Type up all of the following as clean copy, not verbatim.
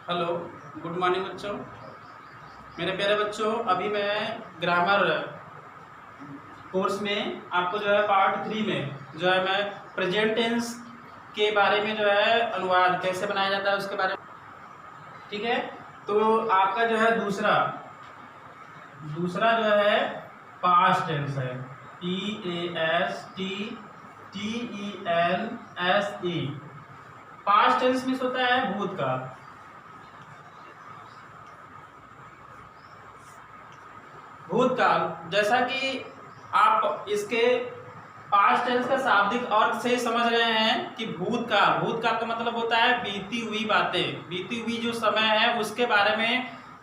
Hello, good morning बच्चों। मेरे प्यारे बच्चों, अभी मैं ग्रामर कोर्स में आपको जो है पार्ट 3 में जो है मैं प्रेजेंट टेंस के बारे में जो है अनुवाद कैसे बनाया जाता है उसके बारे में। ठीक है, तो आपका जो है दूसरा दूसरा जो है पास्ट टेंस है। PASTTENSE। पास्ट टेंस मीन्स होता है भूतकाल। भूतकाल जैसा कि आप इसके पास्ट टेंस का शाब्दिक अर्थ से समझ रहे हैं कि भूतकाल भूतकाल का मतलब होता है बीती हुई बातें, बीती हुई जो समय है उसके बारे में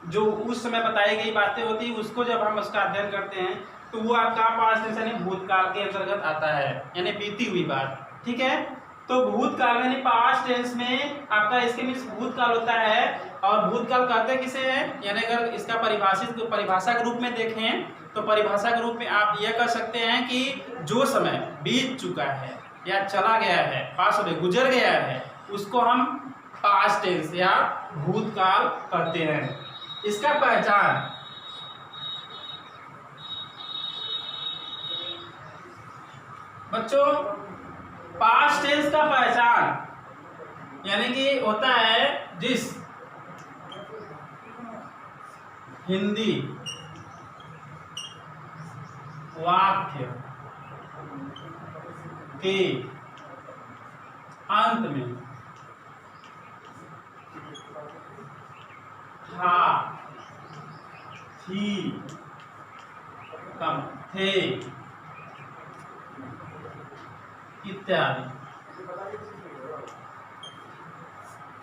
जो उस समय बताई गई बातें होती है उसको जब हम उसका अध्ययन करते हैं तो वो आपका पास्ट टेंस यानी भूतकाल के अंतर्गत आता है, यानी बीती हुई बात। ठीक है, तो भूतकाल यानी पास्ट टेंस में आपका इसके मीन्स भूतकाल होता है। और भूतकाल कहते किसे हैं, यानी अगर इसका परिभाषा के रूप में देखें तो परिभाषा के रूप में आप यह कह सकते हैं कि जो समय बीत चुका है या चला गया है, पास में गुजर गया है, उसको हम पास्ट टेंस या भूतकाल कहते हैं। इसका पहचान बच्चों, पास्ट टेंस का पहचान यानी कि होता है जिस हिंदी वाक्य के अंत में था, थी, कम, थे इत्यादि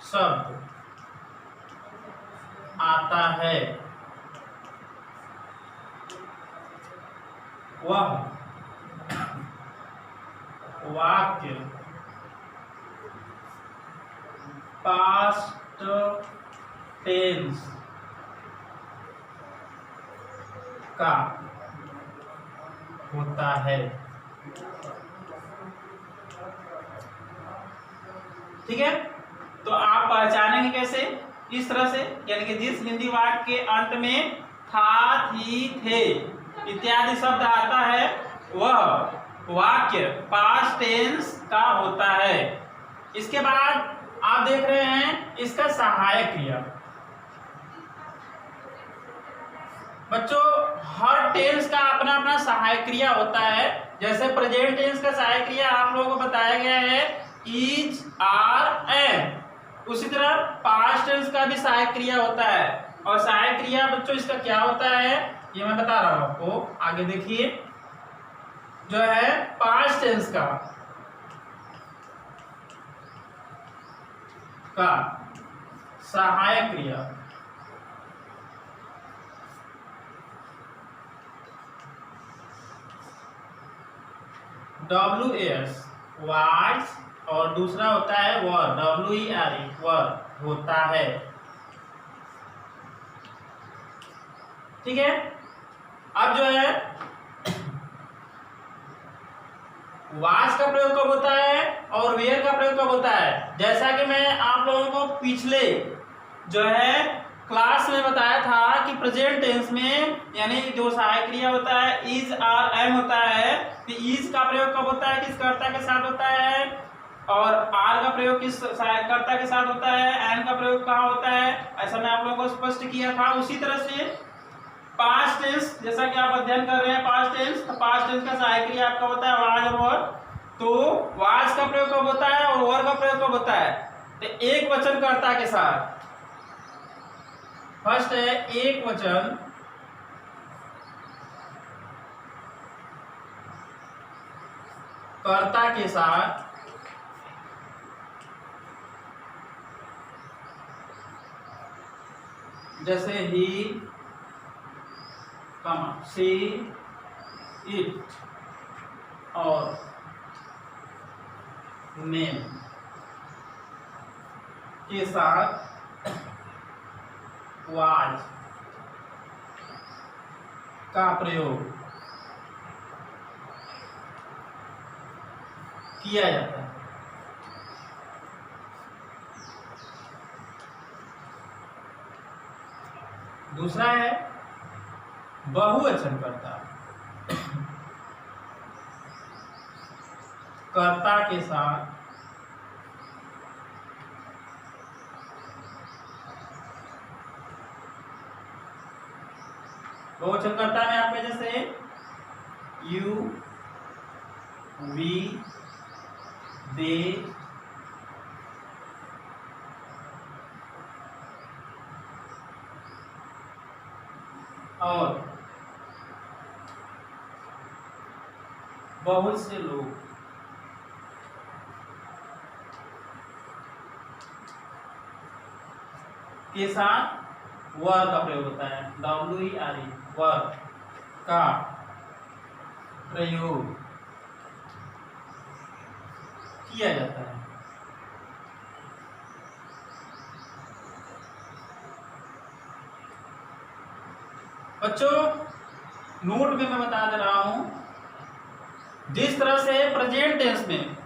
शब्द आता है, वह वाक्य पास्ट टेंस का होता है। ठीक है, तो आप पहचानेंगे कैसे, इस तरह से, यानी कि जिस हिंदी वाक्य के अंत में था, थी, थे इत्यादि शब्द आता है वह वाक्य पास्ट टेंस का होता है। इसके बाद आप देख रहे हैं इसका सहायक क्रिया। बच्चों, हर टेंस का अपना अपना सहायक क्रिया होता है। जैसे प्रेजेंट टेंस का सहायक क्रिया आप लोगों को बताया गया है इज, आर, एम। उसी तरह पास्ट टेंस का भी सहायक क्रिया होता है। और सहायक क्रिया बच्चों इसका क्या होता है ये मैं बता रहा हूं आपको, आगे देखिए। जो है पास्ट टेंस का सहायक क्रिया WAS वाज, और दूसरा होता है वर, WERE वर होता है। ठीक है, अब जो है वाज का प्रयोग कब होता है और वेयर का प्रयोग कब होता है, जैसा कि मैं आप लोगों को पिछले जो है क्लास में बताया था कि प्रेजेंट टेंस में यानी जो सहायक क्रिया होता है इज, आर, एम होता है। तो इज का प्रयोग कब होता है, किस कर्ता के साथ होता है, और आर का प्रयोग किस सहायकर्ता के साथ होता है, एम का प्रयोग कहाँ होता है, ऐसा मैं आप लोगों को स्पष्ट किया था। उसी तरह से पास्ट टेंस, जैसा कि आप अध्ययन कर रहे हैं पास्ट टेंस, तो पास्ट टेंस का सहायक क्रिया आपका होता है वाज और वर। तो वाज का प्रयोग कब होता है और वर का प्रयोग कब होता है, तो एक वचनकर्ता के साथ। फर्स्ट है एक वचन कर्ता के साथ, जैसे ही, सी, इट और नेम के साथ वाज का प्रयोग किया जाता है। दूसरा है बहुवचन कर्ता, कर्ता के साथ बहुवचन कर्ता में आपके जैसे यू, वी, दे, और बहुत से लोग के साथ वर का प्रयोग होता है। WERE वर का प्रयोग किया जाता है। बच्चों नोट में मैं बता दे रहा हूं, जिस तरह से प्रेजेंट टेंस में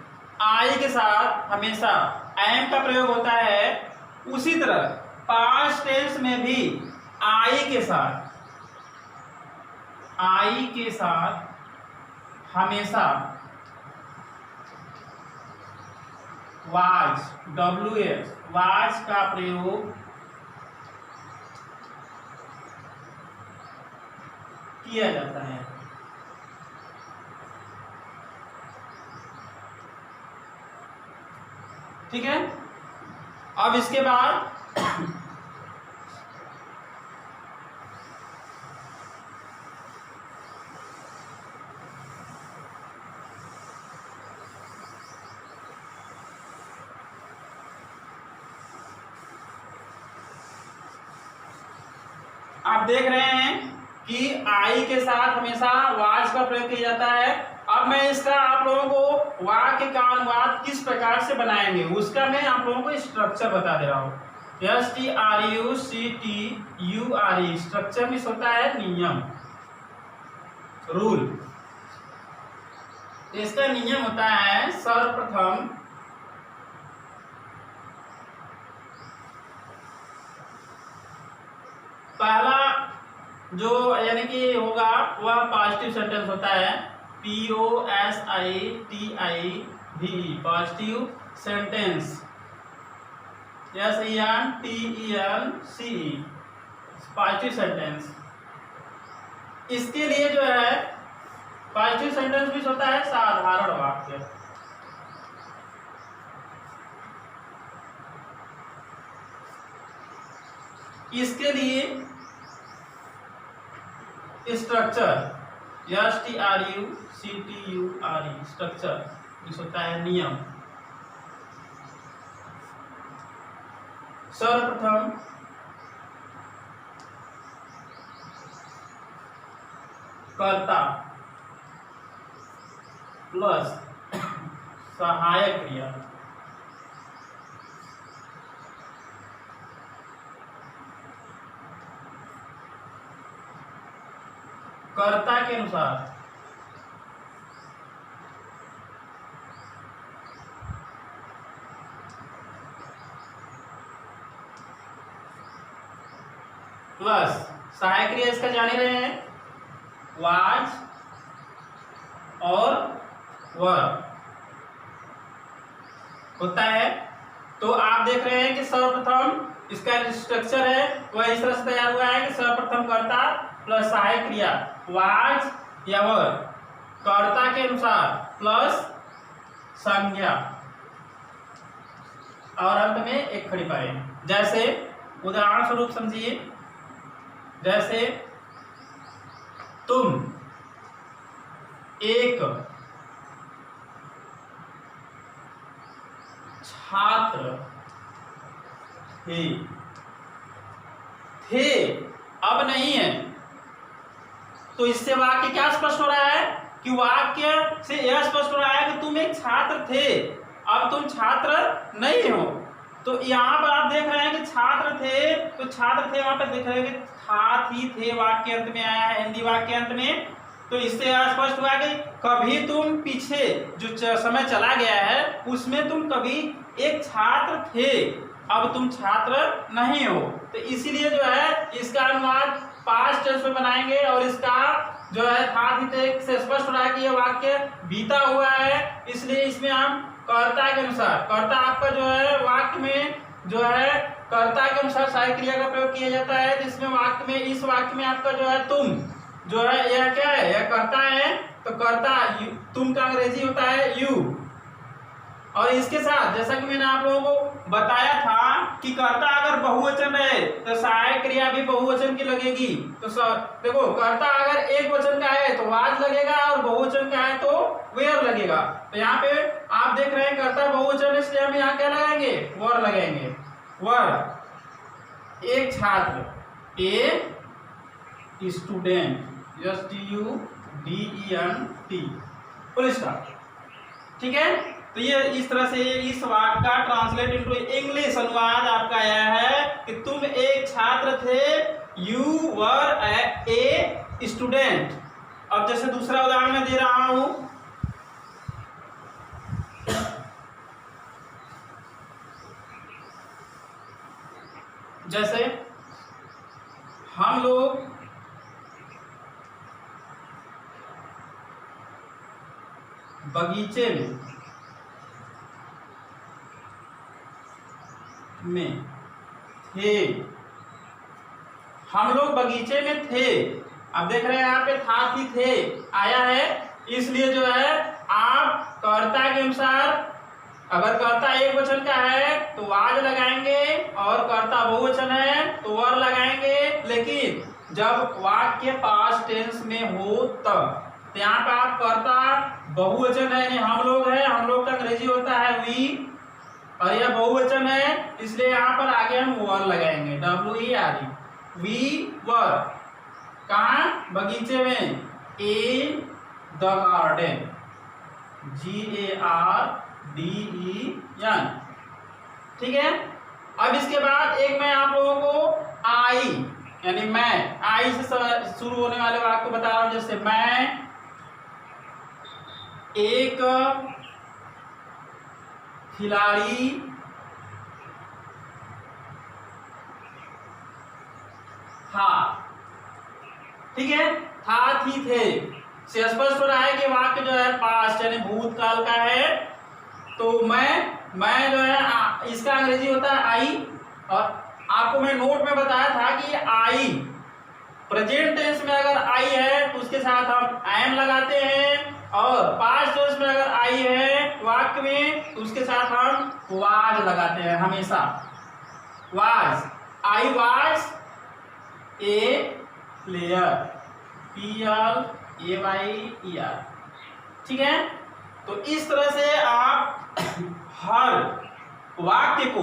आई के साथ हमेशा एम का प्रयोग होता है, उसी तरह पास्ट टेंस में भी आई के साथ हमेशा वाज, WS वाज का प्रयोग किया जाता है। ठीक है, अब इसके बाद आप देख रहे हैं कि आई के साथ हमेशा वाज का प्रयोग किया जाता है। अब मैं इसका आप लोगों को वाक्य का अनुवाद किस प्रकार से बनाएंगे उसका मैं आप लोगों को स्ट्रक्चर बता दे रहा हूँ। STRUCTURE स्ट्रक्चर में होता है नियम, रूल। इसका नियम होता है सर्वप्रथम पहला जो यानी कि होगा वह पॉजिटिव सेंटेंस होता है, POSITIVE positive sentence, SENTENCE positive sentence. इसके लिए जो है पॉजिटिव सेंटेंस भी होता है साधारण वाक्य। इसके लिए स्ट्रक्चर STRUCTURE स्ट्रक्चर होता है नियम। सर्वप्रथम कर्ता प्लस सहायक क्रिया, कर्ता के अनुसार प्लस सहायक क्रिया इसका जान ही रहे हैं, वाज और वर होता है। तो आप देख रहे हैं कि सर्वप्रथम इसका स्ट्रक्चर है वह इस तरह से तैयार हुआ है कि सर्वप्रथम कर्ता प्लस सहायक क्रिया वाज या वर, कर्ता के अनुसार प्लस संज्ञा और अंत में एक खड़ी पाई। जैसे उदाहरण स्वरूप समझिए, जैसे तुम एक छात्र थे अब नहीं है, तो इससे वाक्य क्या स्पष्ट हो रहा है कि वाक्य से यह स्पष्ट हो रहा है कि तुम एक छात्र थे, अब तुम छात्र नहीं हो। तो यहाँ पर आप देख रहे हैं कि छात्र थे, तो छात्र थे वहां पर देख रहे हैं कि था थी थे वाक्य अंत में आया है, हिंदी वाक्य अंत में। तो इससे यह स्पष्ट हुआ कि कभी तुम पीछे जो समय चला गया है उसमें तुम कभी एक छात्र थे अब तुम छात्र नहीं हो। तो इसीलिए जो है इसका अनुवाद पास्ट टेंस में बनाएंगे और इसका जो है था थी थे से स्पष्ट हो रहा है कि यह वाक्य बीता हुआ है, इसलिए इसमें हम कर्ता के अनुसार, कर्ता आपका जो है वाक्य में जो है कर्ता के अनुसार सहायक क्रिया का प्रयोग किया जाता है। तो इसमें वाक्य में, इस वाक्य में आपका जो है तुम जो है यह क्या है, यह कर्ता है। तो कर्ता तुम का अंग्रेजी होता है यू। और इसके साथ जैसा कि मैंने आप लोगों को बताया था कि कर्ता अगर बहुवचन है तो सहायक क्रिया भी बहुवचन की लगेगी। तो देखो कर्ता अगर एक वचन का है तो वाज लगेगा और बहुवचन का है तो वेयर लगेगा। तो यहाँ पे आप देख रहे हैं कर्ता बहुवचन, इसलिए हम यहाँ क्या लगाएंगे, वर लगाएंगे। वर एक छात्र, a student, STUDENT, full stop. ठीक है, तो ये इस तरह से इस वाक्य का ट्रांसलेट इनटू इंग्लिश अनुवाद आपका आया है कि तुम एक छात्र थे, यू वर ए स्टूडेंट। अब जैसे दूसरा उदाहरण मैं दे रहा हूं, जैसे हम लोग बगीचे में थे, हम लोग बगीचे में थे। अब देख रहे हैं यहाँ पे था थी थे आया है, इसलिए जो है आप कर्ता के अनुसार, अगर कर्ता एक वचन का है तो वाज लगाएंगे और कर्ता बहुवचन है तो वर लगाएंगे। लेकिन जब वाक्य पास्ट टेंस में हो तब, तो यहाँ पे आप कर्ता बहुवचन है, हम लोग है, हम लोग का अंग्रेजी होता है वी, और यह बहुवचन है इसलिए यहाँ पर आगे हम वर लगाएंगे, WERE, वी वर। कहाँ, बगीचे में, इन द गार्डन, GARDEN। ठीक है, अब इसके बाद एक मैं आप लोगों को आई यानी मैं, आई से शुरू होने वाले वाक्य को बता रहा हूं। जैसे मैं एक खिलाड़ी था। ठीक है, था थी थे से स्पष्ट हो रहा है कि वाक्य जो है पास्ट यानी भूतकाल का है। तो मैं जो है इसका अंग्रेजी होता है आई, और आपको मैं नोट में बताया था कि आई प्रेजेंट टेंस में अगर आई है तो उसके साथ हम एम लगाते हैं, और पास्ट टेंस में अगर आई है वाक्य में तो उसके साथ हम वाज लगाते हैं हमेशा। Was, I was a player, PLAYER। ठीक है, तो इस तरह से आप हर वाक्य को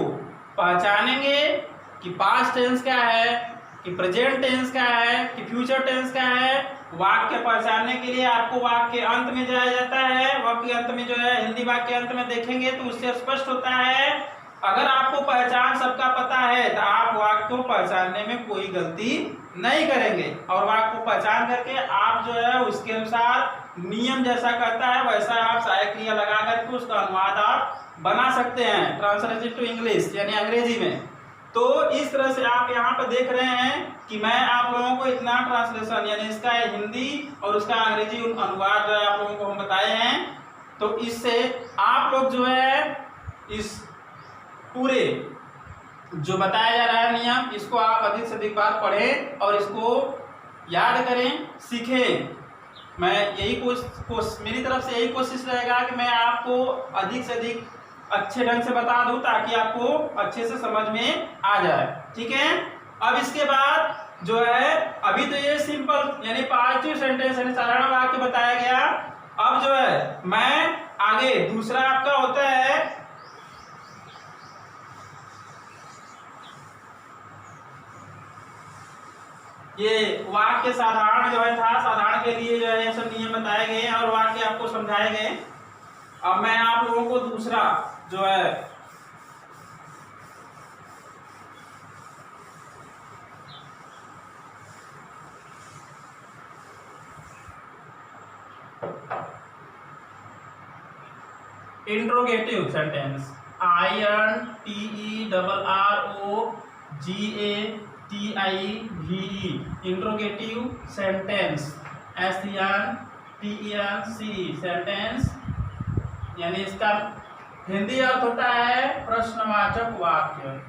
पहचानेंगे कि पास्ट टेंस क्या है, कि प्रेजेंट टेंस क्या है, कि फ्यूचर टेंस क्या है। वाक्य पहचानने के लिए आपको वाक्य अंत में जाया जाता है। वाक्य अंत में जो है हिंदी वाक्य अंत में देखेंगे तो उससे स्पष्ट होता है। अगर आपको पहचान सबका पता है तो आप वाक्य को पहचानने में कोई गलती नहीं करेंगे, और वाक्य को पहचान करके आप जो है उसके अनुसार नियम जैसा कहता है वैसा आप सहायक क्रिया लगा करके उसका अनुवाद आप बना सकते हैं, ट्रांसलेशन टू इंग्लिश यानी अंग्रेजी में। तो इस तरह से आप यहाँ पे देख रहे हैं कि मैं आप लोगों को इतना ट्रांसलेशन यानी इसका हिंदी और उसका अंग्रेजी अनुवाद जो है आप लोगों को हम बताए हैं। तो इससे आप लोग जो है इस पूरे जो बताया जा रहा है नियम, इसको आप अधिक से अधिक बार पढ़ें और इसको याद करें, सीखें। मैं यही मेरी तरफ से यही कोशिश रहेगा कि मैं आपको अधिक से अधिक अच्छे ढंग से बता दूं ताकि आपको अच्छे से समझ में आ जाए। ठीक है, अब इसके बाद जो है अभी तो ये सिंपल यानी पासिव सेंटेंस यानी साधारण वाक्य बताया गया। अब जो है मैं आगे दूसरा आपका होता है ये वाक्य साधारण जो है था, साधारण के लिए जो है ये सब नियम बताए गए हैं और वाक्य आपको समझाए गए। अब मैं आप लोगों को दूसरा जो है interrogative sentence INTERROGATIVE interrogative sentence, SENTENCE sentence, यानी इसका हिंदी अर्थ होता है प्रश्नवाचक वाक्य।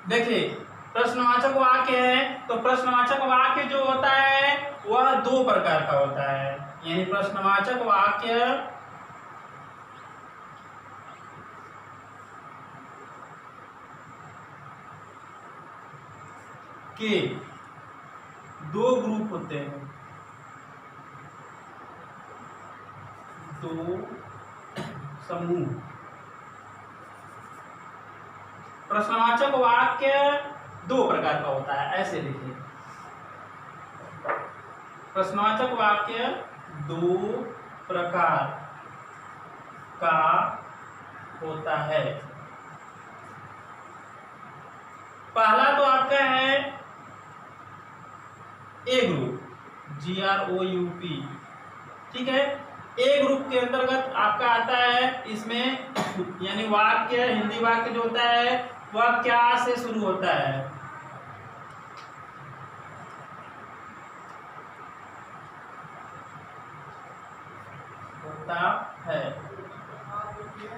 देखिए प्रश्नवाचक वाक्य है तो प्रश्नवाचक वाक्य जो होता है वह दो प्रकार का होता है, यानी प्रश्नवाचक वाक्य के दो ग्रुप होते हैं, दो समूह। प्रश्नवाचक वाक्य दो प्रकार का होता है, ऐसे लिखिए, प्रश्नवाचक वाक्य दो प्रकार का होता है। पहला तो आपका है ए ग्रुप, GROUP, ठीक है। ए ग्रुप के अंतर्गत आपका आता है इसमें यानी वाक्य, हिंदी वाक्य जो होता है वह क्या से शुरू होता है, होता है।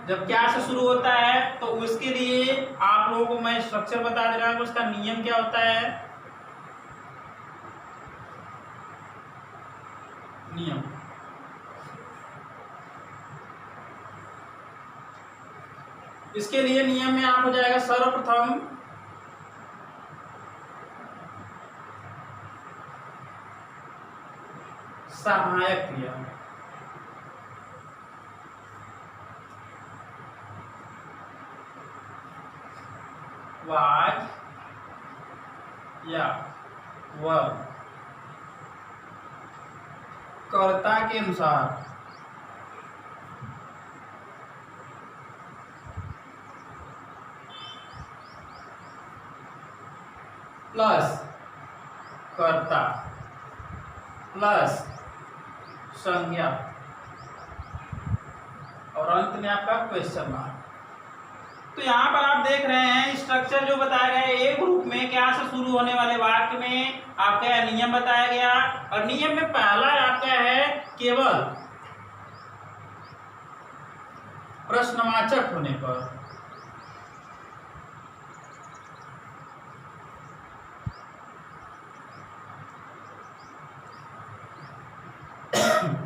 जब क्या से शुरू होता है तो उसके लिए आप लोगों को मैं स्ट्रक्चर बता दे रहा हूं, उसका नियम क्या होता है। नियम, इसके लिए नियम में आप हो जाएगा सर्वप्रथम सहायक क्रिया, वाज या वर्ब, कर्ता के अनुसार प्लस कर्ता प्लस संज्ञा और अंत में आपका क्वेश्चन मार्क। तो यहाँ पर आप देख रहे हैं स्ट्रक्चर जो बताया गया है, ए ग्रुप में क्या से शुरू होने वाले वाक्य में आपका नियम बताया गया, और नियम में पहला आपका है केवल प्रश्नवाचक होने पर,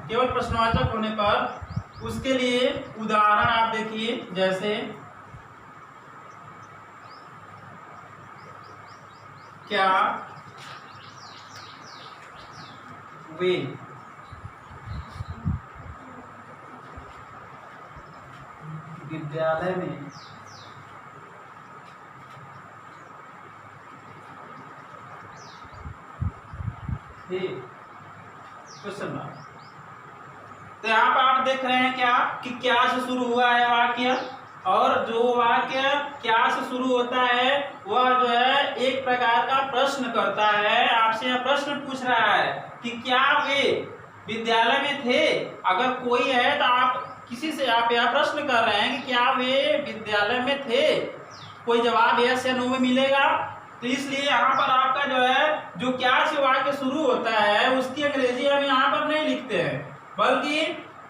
केवल प्रश्नवाचक होने पर। उसके लिए उदाहरण आप देखिए, जैसे क्या वे विद्यालय में थे, क्वेश्चन मार्क। तो यहाँ पर आप देख रहे हैं क्या कि क्या से शुरू हुआ है वाक्य, और जो वाक्य क्या से शुरू होता है वह जो है एक प्रकार का प्रश्न करता है, आपसे यह प्रश्न पूछ रहा है कि क्या वे विद्यालय में थे। अगर कोई है तो आप किसी से आप यह प्रश्न कर रहे हैं कि क्या वे विद्यालय में थे, कोई जवाब यस या नो में मिलेगा। तो इसलिए यहाँ पर आपका जो है जो क्या से वाक्य शुरू होता है उसकी अंग्रेजी हम यहाँ पर नहीं लिखते हैं, बल्कि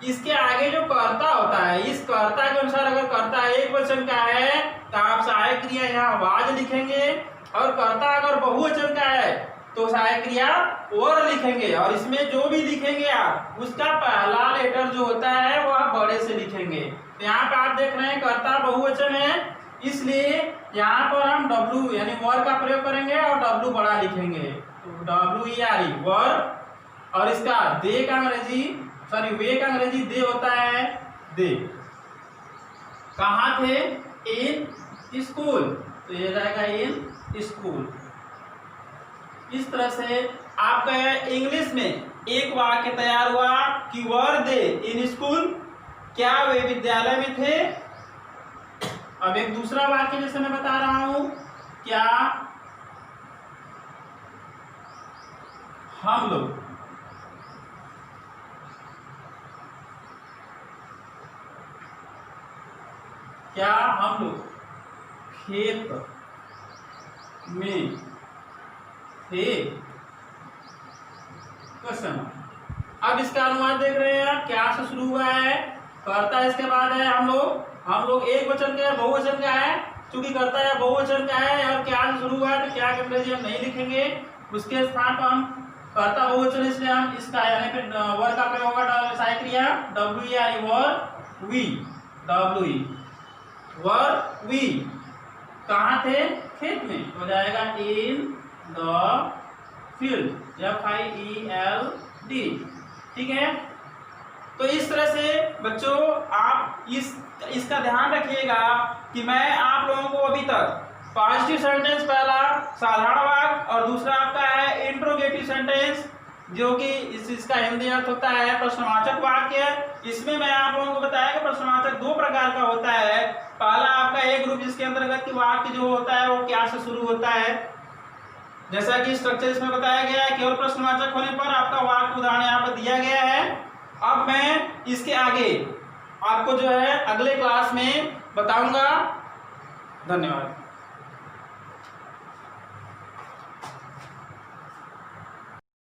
इसके आगे जो कर्ता होता है, इस कर्ता के अनुसार अगर कर्ता एक वचन का है तो आप सहायक क्रिया यहाँ वाज लिखेंगे, और कर्ता अगर बहुवचन का है तो सहायक क्रिया और लिखेंगे, और इसमें जो भी लिखेंगे आप उसका पहला लेटर जो होता है वह बड़े से लिखेंगे। तो यहाँ पे आप देख रहे हैं कर्ता बहुवचन है, इसलिए यहाँ पर हम W यानी वर का प्रयोग करेंगे और W बड़ा लिखेंगे, तो WERE वर, और इसका दे का अंग्रेजी वे का अंग्रेजी दे होता है दे। कहाँ थे, इन स्कूल, तो ये जाएगा इन स्कूल। इस तरह से आपका इंग्लिश में एक वाक्य तैयार हुआ कि वर दे इन स्कूल, क्या वे विद्यालय में थे। अब एक दूसरा वाक्य जैसे मैं बता रहा हूं, क्या हम लोग क्या हम लोग खेत में थे। क्वेश्चन। अब इसका अनुवाद देख रहे हैं आप, क्या से शुरू हुआ है, कर्ता इसके बाद है हम लोग एक वचन का है, बहुवचन का है, चूंकि कर्ता है बहुवचन का है और क्या से शुरू हुआ है तो क्या के अंग्रेजी हम नहीं लिखेंगे, उसके स्थान पर हम कर्ता बहुवचन, इसलिए हम इसका यानी फिर वर का प्रयोग होगा सहायक क्रिया WERE were we WE were we कहाँ थे, खेत में, हो जाएगा इन द फील्ड FIELD। ठीक है, तो इस तरह से बच्चों आप इसका ध्यान रखिएगा कि मैं आप लोगों को अभी तक पॉजिटिव सेंटेंस पहला साधारण वाक्य और दूसरा आपका है इंट्रोगेटिव सेंटेंस, जो कि इसका हिंदी अर्थ होता है प्रश्नवाचक वाक्य। इसमें मैं आप लोगों को बताया कि प्रश्नवाचक दो प्रकार का होता है। पहला आपका एक ग्रुप जिसके अंतर्गत वाक्य जो होता है वो क्या से शुरू होता है, जैसा कि स्ट्रक्चर इसमें बताया गया है, केवल प्रश्नवाचक होने पर आपका वाक्य उदाहरण यहाँ पर दिया गया है। अब मैं इसके आगे आपको जो है अगले क्लास में बताऊंगा। धन्यवाद।